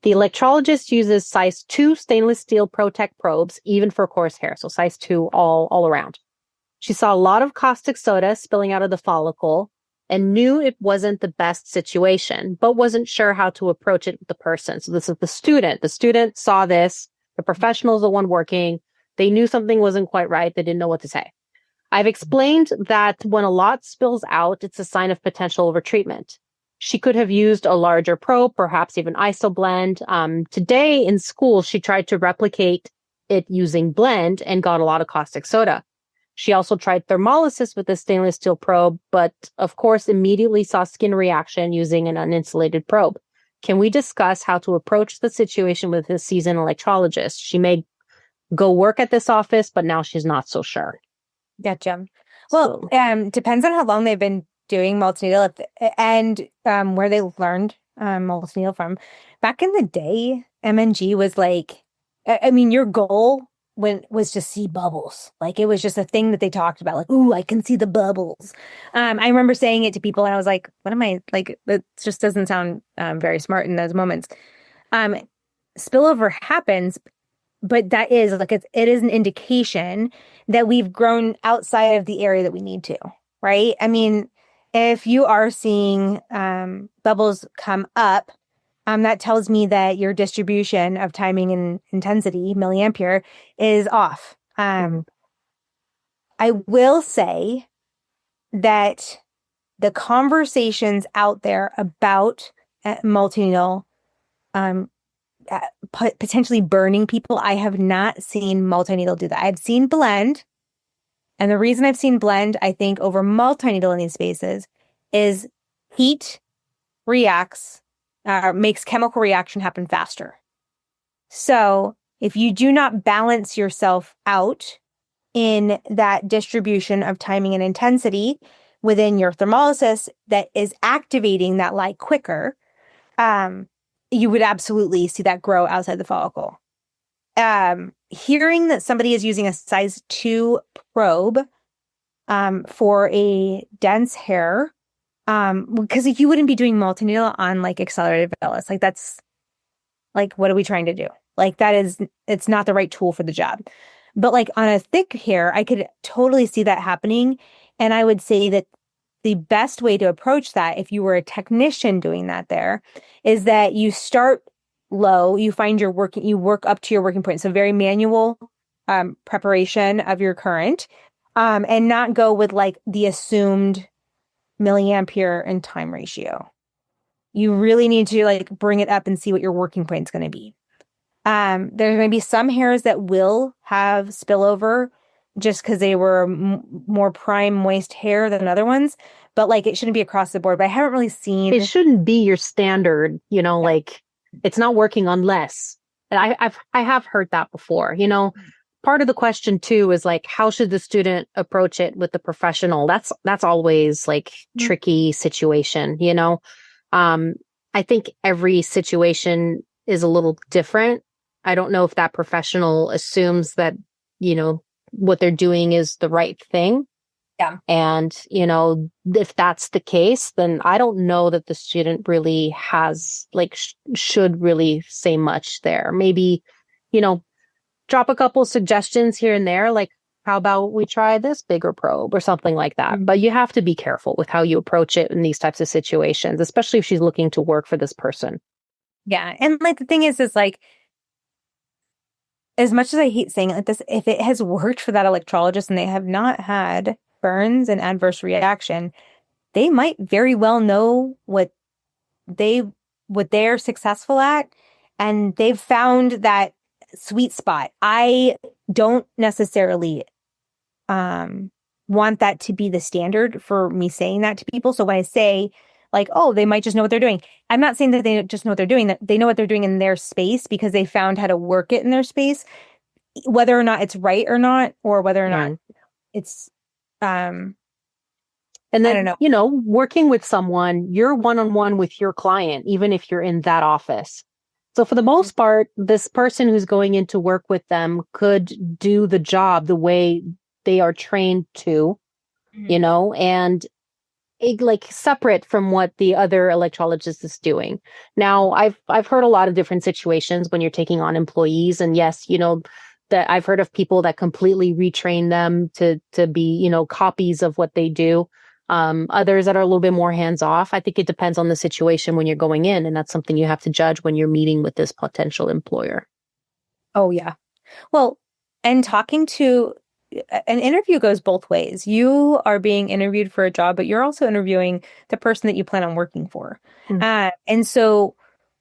The electrologist uses size 2 stainless steel Protect probes, even for coarse hair. So size 2 all around. She saw a lot of caustic soda spilling out of the follicle and knew it wasn't the best situation, but wasn't sure how to approach it with the person. So this is the student. The student saw this. The professional is the one working. They knew something wasn't quite right. They didn't know what to say. I've explained that when a lot spills out, it's a sign of potential overtreatment. She could have used a larger probe, perhaps even isoblend. Today in school, she tried to replicate it using blend and got a lot of caustic soda. She also tried thermolysis with a stainless steel probe, but of course immediately saw skin reaction using an uninsulated probe. Can we discuss how to approach the situation with a seasoned electrologist? She may go work at this office, but now she's not so sure. Gotcha. Well, depends on how long they've been doing multineedle and where they learned multineedle from. Back in the day, MNG was like, I mean, your goal was to see bubbles. Like, it was just a thing that they talked about. Like, ooh, I can see the bubbles. I remember saying it to people and I was like, what am I, like, that just doesn't sound very smart in those moments. Spillover happens, but that is like, it is an indication that we've grown outside of the area that we need to, right? I mean, if you are seeing bubbles come up, that tells me that your distribution of timing and intensity, milliampere, is off. I will say that the conversations out there about multineedle potentially burning people, I have not seen multineedle do that. I've seen blend. And the reason I've seen blend, I think, over multineedle in these spaces is heat reacts, makes chemical reaction happen faster. So if you do not balance yourself out in that distribution of timing and intensity within your thermolysis that is activating that light quicker, you would absolutely see that grow outside the follicle. Hearing that somebody is using a size 2 probe for a dense hair, because if you wouldn't be doing multineedle on like accelerated vellus, like that's like, what are we trying to do? Like it's not the right tool for the job. But like on a thick hair, I could totally see that happening. And I would say that the best way to approach that, if you were a technician doing that there, is that you start low, you work up to your working point. So very manual preparation of your current, and not go with like the assumed milliampere and time ratio. You really need to like bring it up and see what your working point is going to be. There's going to be some hairs that will have spillover just because they were more prime moist hair than other ones, but like it shouldn't be across the board. But I haven't really seen. It shouldn't be your standard, like it's not working unless. And I have heard that before. Part of the question too is like, how should the student approach it with the professional? That's always like tricky situation. I think every situation is a little different. I don't know if that professional assumes that, what they're doing is the right thing. Yeah. And, if that's the case, then I don't know that the student really has like, should really say much there. Maybe, drop a couple suggestions here and there, like, how about we try this bigger probe or something like that? But you have to be careful with how you approach it in these types of situations, especially if she's looking to work for this person. Yeah. And like the thing is like, as much as I hate saying it like this, if it has worked for that electrologist and they have not had burns and adverse reaction, they might very well know what they're successful at, and they've found that sweet spot. I don't necessarily want that to be the standard for me saying that to people. So when I say like, oh, they might just know what they're doing, I'm not saying that they just know what they're doing, that they know what they're doing in their space because they found how to work it in their space, whether or not it's right or not, or whether or not it's And I don't then, know. working with someone, you're one-on-one with your client, even if you're in that office. So for the most part, this person who's going in to work with them could do the job the way they are trained to, and like separate from what the other electrologist is doing. Now, I've heard a lot of different situations when you're taking on employees, and yes, that I've heard of people that completely retrain them to be, copies of what they do. Others that are a little bit more hands off. I think it depends on the situation when you're going in, and that's something you have to judge when you're meeting with this potential employer. Oh yeah. Well, and talking to an interview goes both ways. You are being interviewed for a job, but you're also interviewing the person that you plan on working for. And so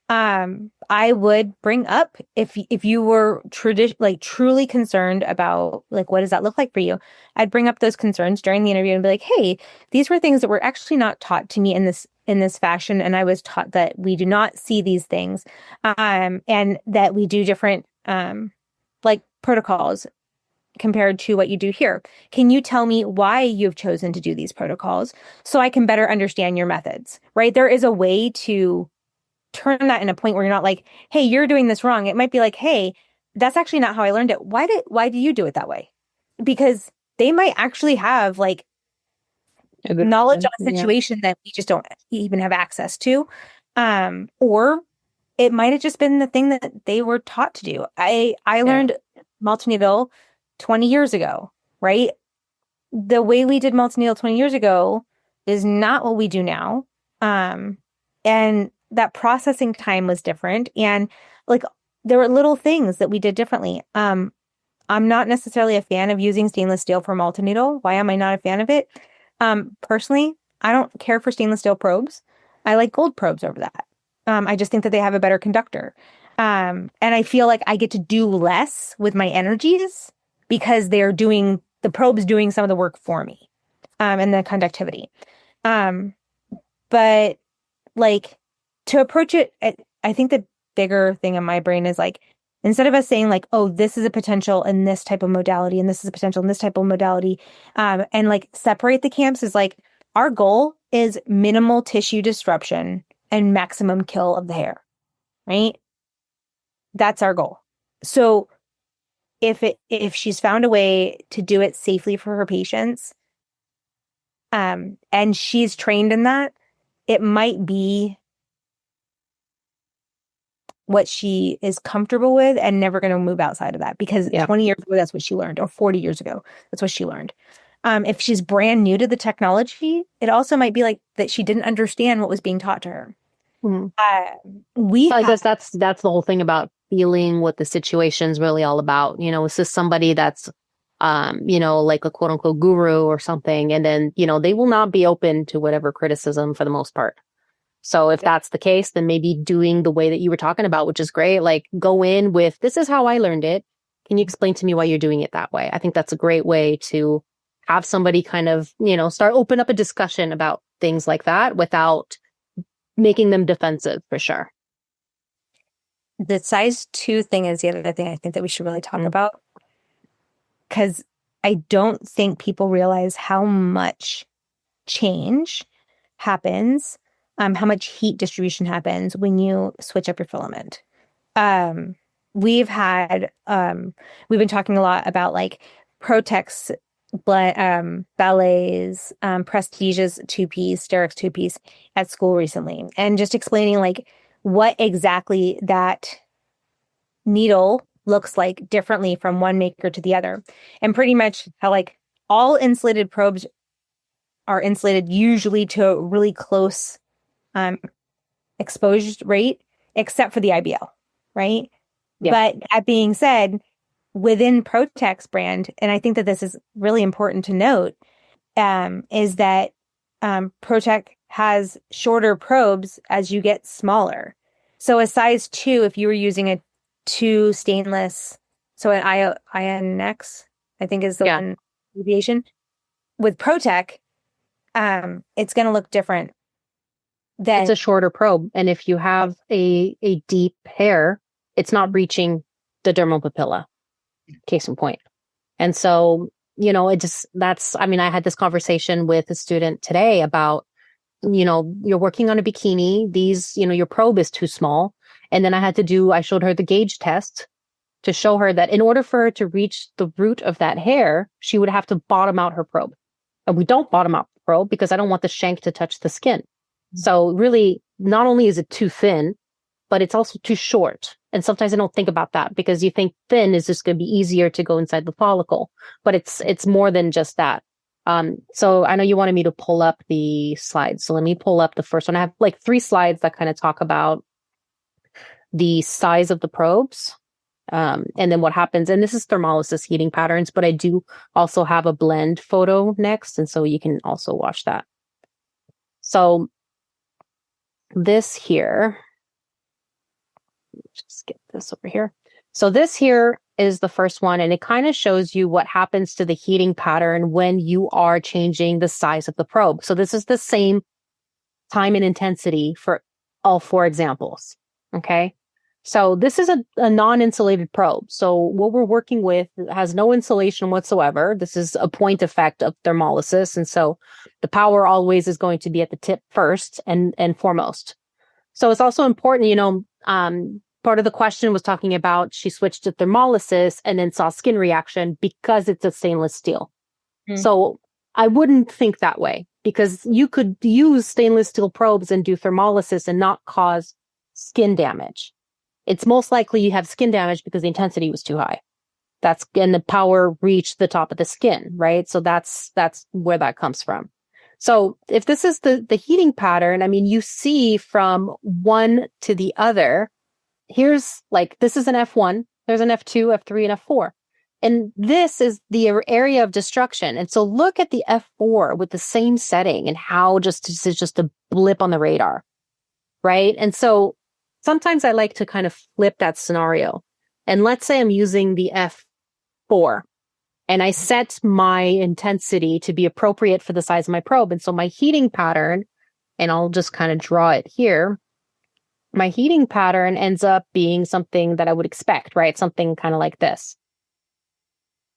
I would bring up if you were truly concerned about like what does that look like for you, I'd bring up those concerns during the interview and be like, hey, these were things that were actually not taught to me in this fashion, and I was taught that we do not see these things, and that we do different like protocols compared to what you do here. Can you tell me why you've chosen to do these protocols so I can better understand your methods? Right? There is a way to turn that in a point where you're not like, hey, you're doing this wrong. It might be like, hey, that's actually not how I learned it. Why do you do it that way? Because they might actually have like knowledge on a situation that we just don't even have access to. Or it might have just been the thing that they were taught to do. I learned multineedle 20 years ago, right? The way we did multineedle 20 years ago is not what we do now. And that processing time was different. And like, there were little things that we did differently. I'm not necessarily a fan of using stainless steel for multineedle. Why am I not a fan of it? Personally, I don't care for stainless steel probes. I like gold probes over that. I just think that they have a better conductor. And I feel like I get to do less with my energies because the probe's doing some of the work for me, and the conductivity. But like, to approach it, I think the bigger thing in my brain is like, instead of us saying like, oh, this is a potential in this type of modality, and this is a potential in this type of modality, and like separate the camps, is like, our goal is minimal tissue disruption and maximum kill of the hair, right? That's our goal. So if she's found a way to do it safely for her patients, and she's trained in that, it might be what she is comfortable with and never going to move outside of that, because 20 years ago, that's what she learned, or 40 years ago, that's what she learned. If she's brand new to the technology, it also might be like that she didn't understand what was being taught to her. I guess that's the whole thing about feeling what the situation's really all about. Is this somebody that's, like a quote unquote guru or something? And then, they will not be open to whatever criticism for the most part. So if that's the case, then maybe doing the way that you were talking about, which is great, like go in with, this is how I learned it. Can you explain to me why you're doing it that way? I think that's a great way to have somebody kind of, open up a discussion about things like that without making them defensive, for sure. The size 2 thing is the other thing I think that we should really talk about, because I don't think people realize how much change happens, how much heat distribution happens when you switch up your filament. We've been talking a lot about like Protex, Ballets, Prestige's 2-piece, Sterex 2-piece at school recently, and just explaining like what exactly that needle looks like differently from one maker to the other, and pretty much how like all insulated probes are insulated usually to a really close exposure rate, except for the IBL, right? Yeah. But that being said, within Protec's brand, and I think that this is really important to note, is that Protec has shorter probes as you get smaller. So a size 2, if you were using a 2 stainless, so an INX, I think is the one deviation, with Protec, it's going to look different. It's a shorter probe. And if you have a deep hair, it's not reaching the dermal papilla, case in point. And so, I had this conversation with a student today about, you're working on a bikini, your probe is too small. And then I showed her the gauge test to show her that in order for her to reach the root of that hair, she would have to bottom out her probe. And we don't bottom out the probe because I don't want the shank to touch the skin. So really, not only is it too thin, but it's also too short. And sometimes I don't think about that because you think thin is just going to be easier to go inside the follicle, but it's more than just that. So I know you wanted me to pull up the slides. So let me pull up the first one. I have like 3 slides that kind of talk about the size of the probes, and then what happens. And this is thermolysis heating patterns, but I do also have a blend photo next. And so you can also watch that. So this here, just get this over here. So this here is the first one, and it kind of shows you what happens to the heating pattern when you are changing the size of the probe. So this is the same time and intensity for all 4 examples. Okay. So this is a non-insulated probe. So what we're working with has no insulation whatsoever. This is a point effect of thermolysis. And so the power always is going to be at the tip first and foremost. So it's also important, part of the question was talking about she switched to thermolysis and then saw skin reaction because it's a stainless steel. So I wouldn't think that way because you could use stainless steel probes and do thermolysis and not cause skin damage. It's most likely you have skin damage because the intensity was too high. And the power reached the top of the skin, right? So that's where that comes from. So if this is the heating pattern, you see from one to the other, this is an F1, there's an F2, F3, and F4. And this is the area of destruction. And so look at the F4 with the same setting and how this is just a blip on the radar, right? And so sometimes I like to kind of flip that scenario. And let's say I'm using the F4 and I set my intensity to be appropriate for the size of my probe. And so my heating pattern, and I'll just kind of draw it here, my heating pattern ends up being something that I would expect, right? Something kind of like this.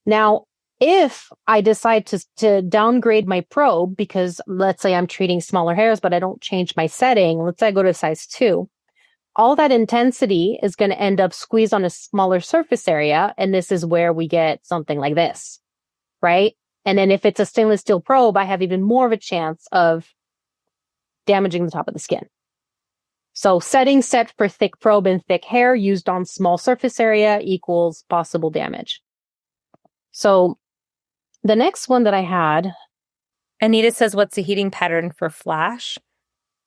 Now, if I decide to downgrade my probe, because let's say I'm treating smaller hairs, but I don't change my setting, let's say I go to size 2, all that intensity is going to end up squeezed on a smaller surface area. And this is where we get something like this, right? And then if it's a stainless steel probe, I have even more of a chance of damaging the top of the skin. So setting set for thick probe and thick hair used on small surface area equals possible damage. So the next one that I had. Anita says, what's the heating pattern for flash?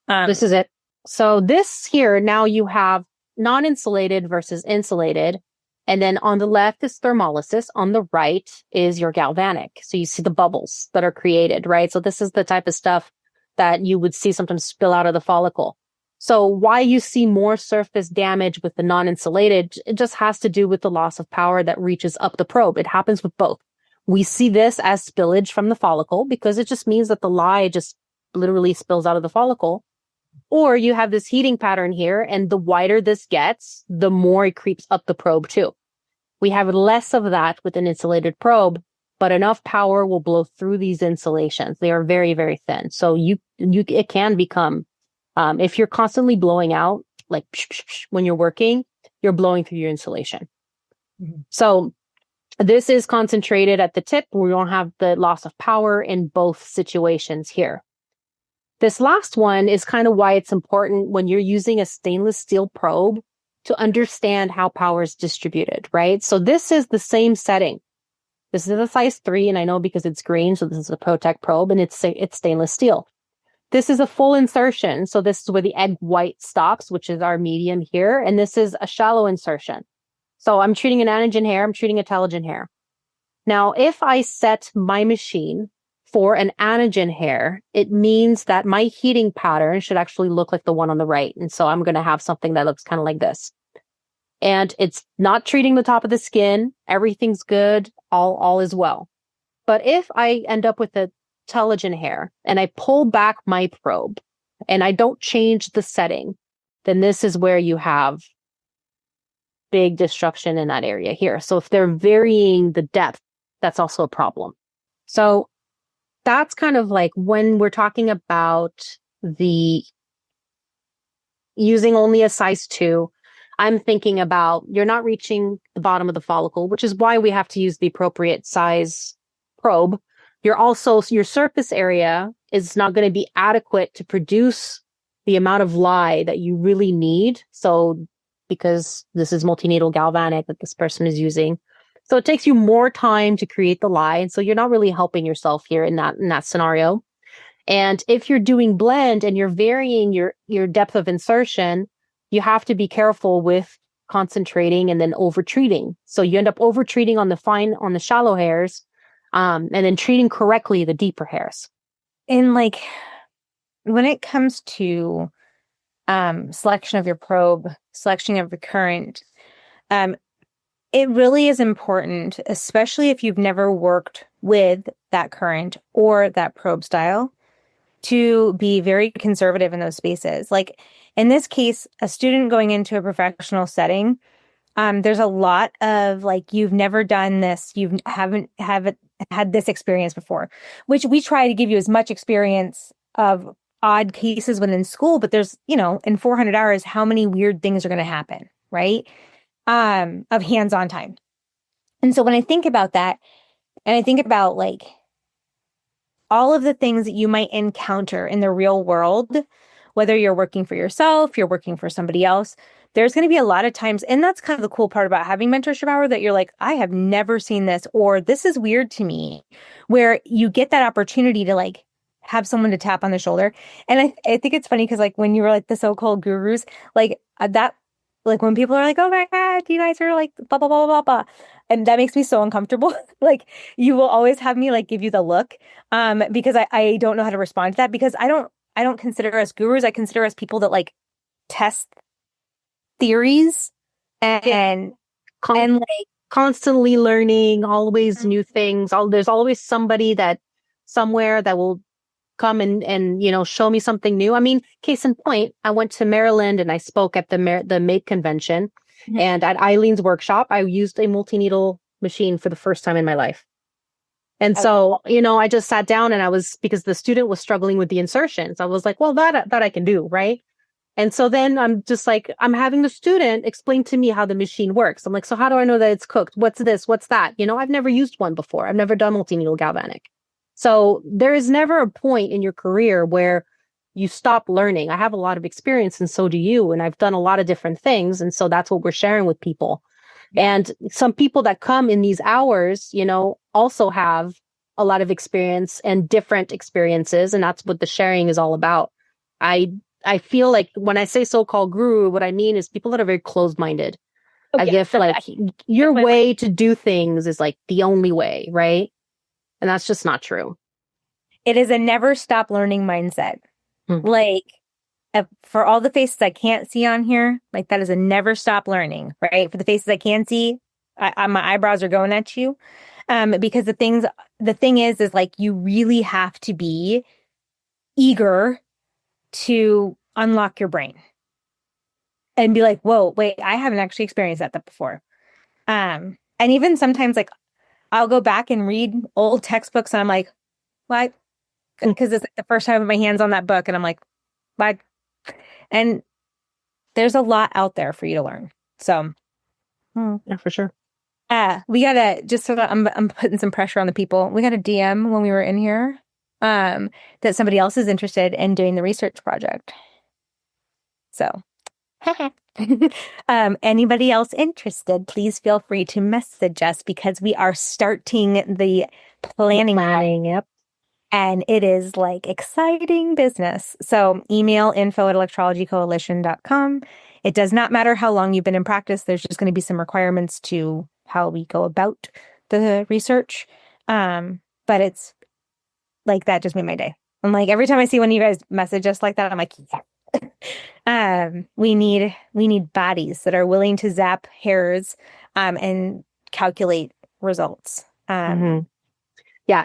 This is it. So this here, now you have non-insulated versus insulated. And then on the left is thermolysis. On the right is your galvanic. So you see the bubbles that are created, right? So this is the type of stuff that you would see sometimes spill out of the follicle. So why you see more surface damage with the non-insulated, it just has to do with the loss of power that reaches up the probe. It happens with both. We see this as spillage from the follicle because it just means that the lye just literally spills out of the follicle. Or you have this heating pattern here, and the wider this gets, the more it creeps up the probe too. We have less of that with an insulated probe, but enough power will blow through these insulations. They are very, very thin. So it can become, if you're constantly blowing out, like when you're working, you're blowing through your insulation. Mm-hmm. So this is concentrated at the tip. We don't have the loss of power in both situations here. This last one is kind of why it's important when you're using a stainless steel probe to understand how power is distributed, right? So this is the same setting. This is a size 3, and I know because it's green, so this is a Protec probe, and it's stainless steel. This is a full insertion. So this is where the egg white stops, which is our medium here. And this is a shallow insertion. So I'm treating an anagen hair. I'm treating a telogen hair. Now, if I set my machine for an anagen hair, it means that my heating pattern should actually look like the one on the right. And so I'm going to have something that looks kind of like this. And it's not treating the top of the skin. Everything's good. All is well. But if I end up with a telogen hair and I pull back my probe and I don't change the setting, then this is where you have big destruction in that area here. So if they're varying the depth, that's also a problem. So that's kind of like when we're talking about the using only a size 2, I'm thinking about you're not reaching the bottom of the follicle, which is why we have to use the appropriate size probe. Your surface area is not going to be adequate to produce the amount of lye that you really need. So because this is multineedle galvanic that this person is using. So it takes you more time to create the lye. And so you're not really helping yourself here in that scenario. And if you're doing blend and you're varying your depth of insertion, you have to be careful with concentrating and then over treating. So you end up over treating on the shallow hairs, and then treating correctly the deeper hairs. And like when it comes to selection of your probe, selection of the current, it really is important, especially if you've never worked with that current or that probe style, to be very conservative in those spaces. Like in this case, a student going into a professional setting, there's a lot of like, you've never done this, you haven't had this experience before, which we try to give you as much experience of odd cases within school, but there's, in 400 hours, how many weird things are going to happen, right? Of hands-on time. And so when I think about that, and I think about like all of the things that you might encounter in the real world, whether you're working for yourself, you're working for somebody else, there's going to be a lot of times, and that's kind of the cool part about having mentorship hour, that you're like, I have never seen this, or this is weird to me, where you get that opportunity to like have someone to tap on the shoulder. And I think it's funny because like when you were like the so-called gurus, like that, like when people are like, oh my God, you guys are like blah, blah, blah, blah, blah. And that makes me so uncomfortable. Like you will always have me like give you the look, because I don't know how to respond to that, because I don't consider us gurus. I consider us people that like test theories and like constantly learning, always new things. There's always somebody somewhere that will come and show me something new. I mean, case in point, I went to Maryland and I spoke at the MADE convention, and at Eileen's workshop, I used a multi-needle machine for the first time in my life. And so, I just sat down and because the student was struggling with the insertions, I was like, well, that I can do, right? And so then I'm just like, I'm having the student explain to me how the machine works. I'm like, so how do I know that it's cooked? What's this? What's that? I've never used one before. I've never done multi-needle galvanic. So there is never a point in your career where you stop learning. I have a lot of experience and so do you. And I've done a lot of different things. And so that's what we're sharing with people. And some people that come in these hours, also have a lot of experience and different experiences. And that's what the sharing is all about. I feel like when I say so-called guru, what I mean is people that are very closed-minded. As if like your way to do things is like the only way, right? And that's just not true. It is a never stop learning mindset. Like for all the faces I can't see on here, like that is a never stop learning, right? For the faces I can see, my eyebrows are going at you. Because the thing is like you really have to be eager to unlock your brain and be like, whoa, wait, I haven't actually experienced that before. And even sometimes like I'll go back and read old textbooks and I'm like, what? Because it's the first time I have my hands on that book and I'm like, what? And there's a lot out there for you to learn. So yeah, for sure. We gotta just so that I'm putting some pressure on the people. We got a DM when we were in here that somebody else is interested in doing the research project. So anybody else interested, please feel free to message us because we are starting the planning. Yep. And it is like exciting business. So email info@electrologycoalition.com. It does not matter how long you've been in practice. There's just going to be some requirements to how we go about the research. But it's like, that just made my day. I'm like, every time I see one of you guys message us like that, I'm like, yeah. We need bodies that are willing to zap hairs and calculate results. Yeah,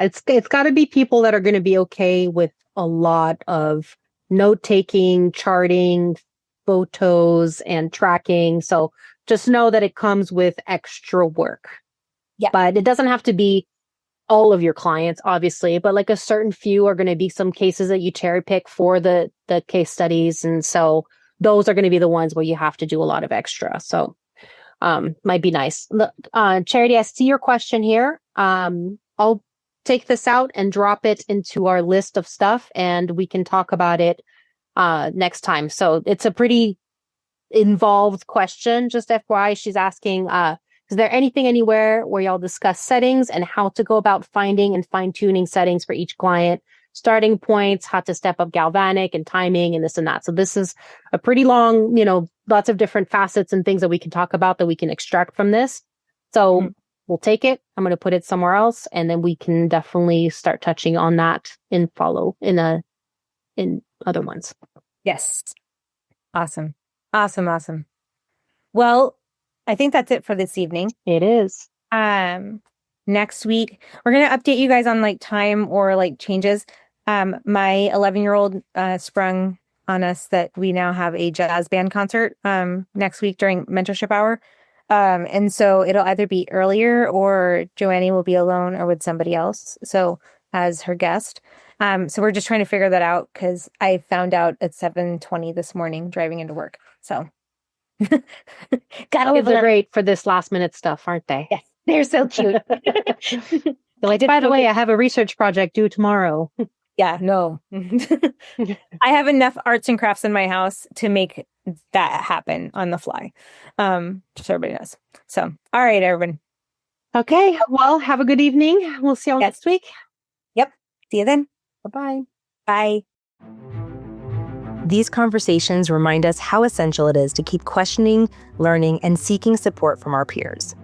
it's got to be people that are going to be okay with a lot of note taking, charting, photos, and tracking. So just know that it comes with extra work. Yeah. But it doesn't have to be all of your clients, obviously, but like a certain few are going to be some cases that you cherry pick for the case studies. And so those are going to be the ones where you have to do a lot of extra. So might be nice. Charity, I see your question here. I'll take this out and drop it into our list of stuff, and we can talk about it next time. So it's a pretty involved question. Just FYI, she's asking, is there anything anywhere where y'all discuss settings and how to go about finding and fine-tuning settings for each client, starting points, how to step up galvanic and timing and this and that? So this is a pretty long, lots of different facets and things that we can talk about that we can extract from this. So we'll take it. I'm going to put it somewhere else, and then we can definitely start touching on that in other ones. Yes. Awesome. Well, I think that's it for this evening. It is. Next week, we're going to update you guys on like time or like changes. My 11-year-old sprung on us that we now have a jazz band concert next week during mentorship hour. And so it'll either be earlier or Joanie will be alone or with somebody else. So as her guest. So we're just trying to figure that out because I found out at 7:20 this morning driving into work. So gotta live. They're great for this last minute stuff, aren't they? Yes, they're so cute. Like, by the way, I have a research project due tomorrow. Yeah, no. I have enough arts and crafts in my house to make that happen on the fly. Just so everybody knows. So, all right, everyone. Okay, well, have a good evening. We'll see you all next week. Yep. See you then. Bye-bye. Bye. These conversations remind us how essential it is to keep questioning, learning, and seeking support from our peers.